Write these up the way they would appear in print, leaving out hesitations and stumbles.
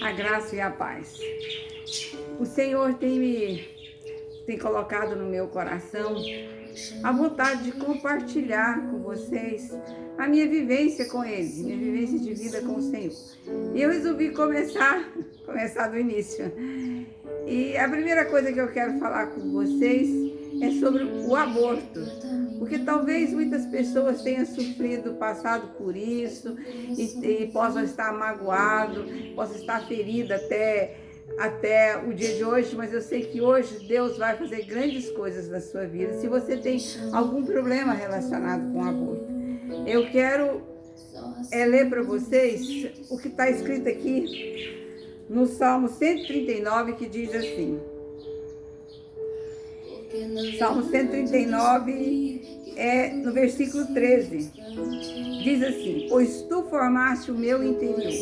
A graça e a paz. O Senhor tem colocado no meu coração a vontade de compartilhar com vocês a minha vivência com Ele, minha vivência de vida com o Senhor. E eu resolvi começar do início. E a primeira coisa que eu quero falar com vocês é sobre o aborto. Porque talvez muitas pessoas tenham sofrido, passado por isso e possam estar magoado, possam estar ferido até o dia de hoje, mas eu sei que hoje Deus vai fazer grandes coisas na sua vida. Se você tem algum problema relacionado com o aborto, eu quero ler para vocês o que está escrito aqui no Salmo 139, que diz assim. Salmo 139 no versículo 13. Diz assim: pois tu formaste o meu interior,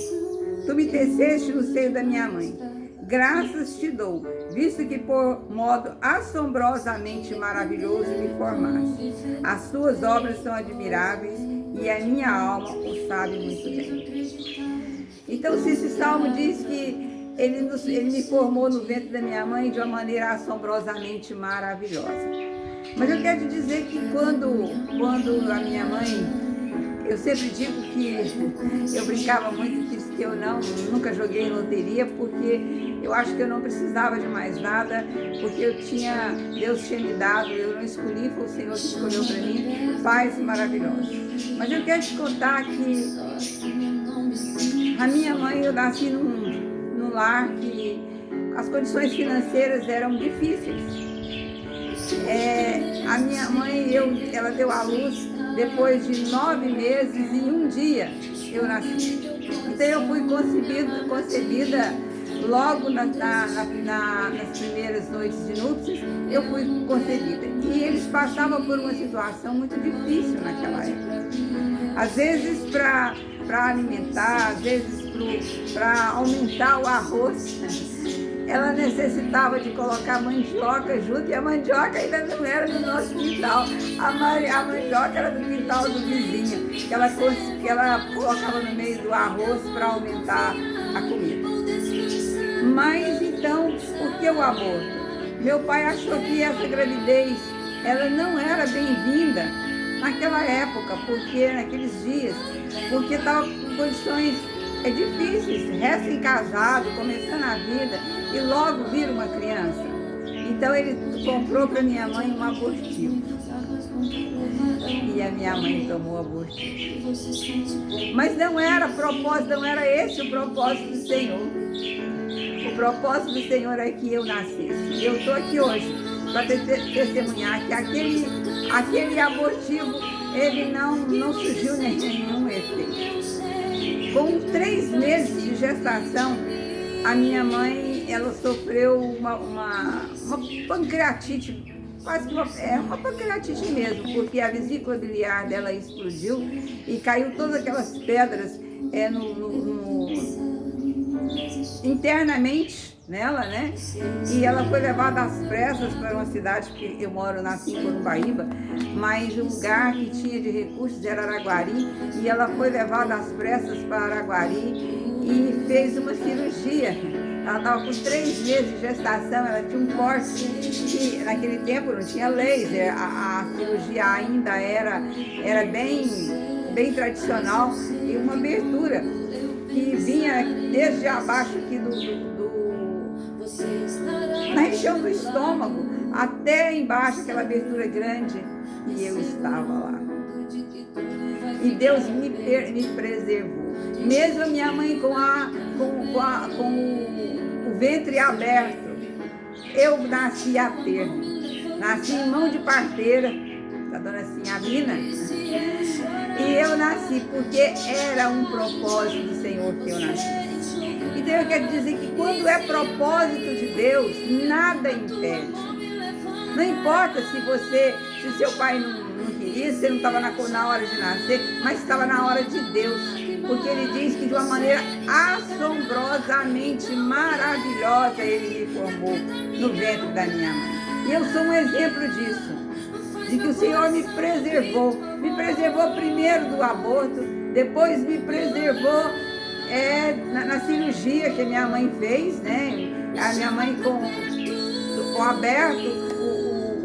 tu me teceste no seio da minha mãe. Graças te dou, visto que por modo assombrosamente maravilhoso me formaste. As tuas obras são admiráveis e a minha alma o sabe muito bem. Então, se esse salmo diz que ele me formou no ventre da minha mãe de uma maneira assombrosamente maravilhosa. Mas eu quero te dizer que quando a minha mãe, eu sempre digo que eu brincava muito que eu nunca joguei em loteria, porque eu acho que eu não precisava de mais nada, porque Deus tinha me dado, eu não escolhi, foi o Senhor que escolheu para mim, pais maravilhosos. Mas eu quero te contar que a minha mãe, eu nasci num lar que as condições financeiras eram difíceis. A minha mãe, ela deu à luz depois de 9 meses e 1 dia eu nasci. Então eu fui concebida logo nas primeiras noites de núpcias, eu fui concebida. E eles passavam por uma situação muito difícil naquela época. Às vezes para alimentar, às vezes para aumentar o arroz, ela necessitava de colocar mandioca junto, e a mandioca ainda não era do nosso quintal, a mandioca era do quintal do vizinho, que ela colocava no meio do arroz para aumentar a comida. Mas então, por que o aborto? Meu pai achou que essa gravidez ela não era bem-vinda naquela época, naqueles dias, porque estava com condições difíceis, recém-casado, começando a vida, e logo vira uma criança. Então ele comprou para minha mãe um abortivo. E a minha mãe tomou o abortivo. Mas não era esse o propósito do Senhor. O propósito do Senhor é que eu nascesse. E eu estou aqui hoje para testemunhar que aquele abortivo, ele não surgiu nenhum efeito. Com 3 meses de gestação, a minha mãe, ela sofreu uma pancreatite, quase que uma pancreatite mesmo, porque a vesícula biliar dela explodiu e caiu todas aquelas pedras internamente nela, né? E ela foi levada às pressas para uma cidade, que eu nasci em Corumbaíba, mas o lugar que tinha de recursos era Araguari, e ela foi levada às pressas para Araguari e fez uma cirurgia. Ela estava com 3 meses de gestação, ela tinha um corte que naquele tempo não tinha laser, a cirurgia ainda era bem tradicional, e uma abertura que vinha desde abaixo aqui na região do estômago até embaixo, aquela abertura grande, e eu estava lá. E Deus me preservou. Mesmo a minha mãe com o ventre aberto, eu nasci a termo. Nasci em mão de parteira, da dona Sinhabina. E eu nasci porque era um propósito do Senhor que eu nasci. Então eu quero dizer que quando é propósito de Deus, nada impede. Não importa se seu pai não queria, se não estava na hora de nascer, mas estava na hora de Deus. Porque ele diz que de uma maneira assombrosamente maravilhosa ele me formou no ventre da minha mãe. E eu sou um exemplo disso, de que o Senhor me preservou primeiro do aborto, depois me preservou na cirurgia que minha mãe fez, né? A minha mãe com aberto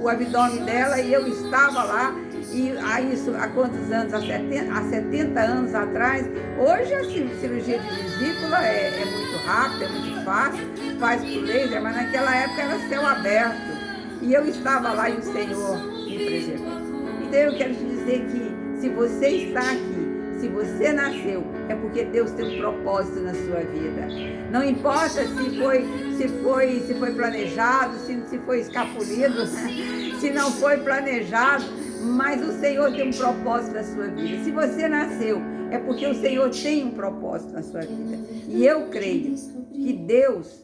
o abdômen dela, e eu estava lá. E isso há quantos anos? Há 70 anos atrás. Hoje a cirurgia de vesícula é muito rápida, é muito fácil, faz por laser, mas naquela época era céu aberto. E eu estava lá e o Senhor me preservou. Então eu quero te dizer que se você está aqui, se você nasceu, é porque Deus tem um propósito na sua vida. Não importa se foi planejado, se foi escapulido, se não foi planejado, mas o Senhor tem um propósito na sua vida. Se você nasceu, é porque o Senhor tem um propósito na sua vida. E eu creio que Deus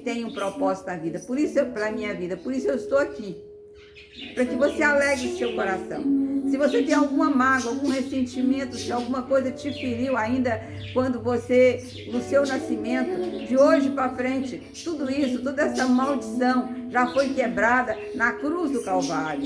tem um propósito na vida. Por isso, para a minha vida, por isso eu estou aqui. Para que você alegre o seu coração. Se você tem alguma mágoa, algum ressentimento, se alguma coisa te feriu ainda quando você, no seu nascimento, de hoje para frente, tudo isso, toda essa maldição já foi quebrada na cruz do Calvário.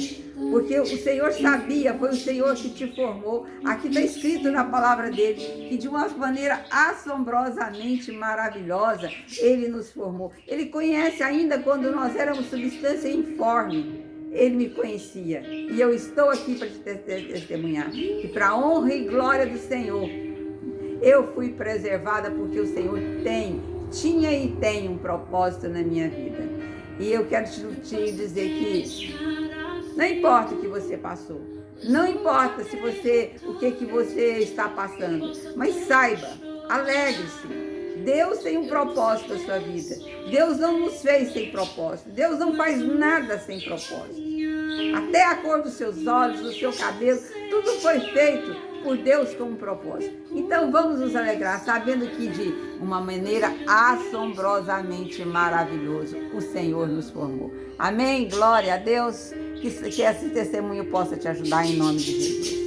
Porque o Senhor sabia, foi o Senhor que te formou. Aqui está escrito na palavra dele, que de uma maneira assombrosamente maravilhosa, ele nos formou. Ele conhece ainda quando nós éramos substância informe. Ele me conhecia. E eu estou aqui para te testemunhar. E para a honra e glória do Senhor, eu fui preservada porque o Senhor tinha e tem um propósito na minha vida. E eu quero te dizer que não importa o que você passou, não importa o que você está passando, mas saiba, alegre-se. Deus tem um propósito na sua vida. Deus não nos fez sem propósito. Deus não faz nada sem propósito. Até a cor dos seus olhos, do seu cabelo, tudo foi feito por Deus com um propósito. Então vamos nos alegrar, sabendo que de uma maneira assombrosamente maravilhosa o Senhor nos formou. Amém? Glória a Deus. Que esse testemunho possa te ajudar em nome de Jesus.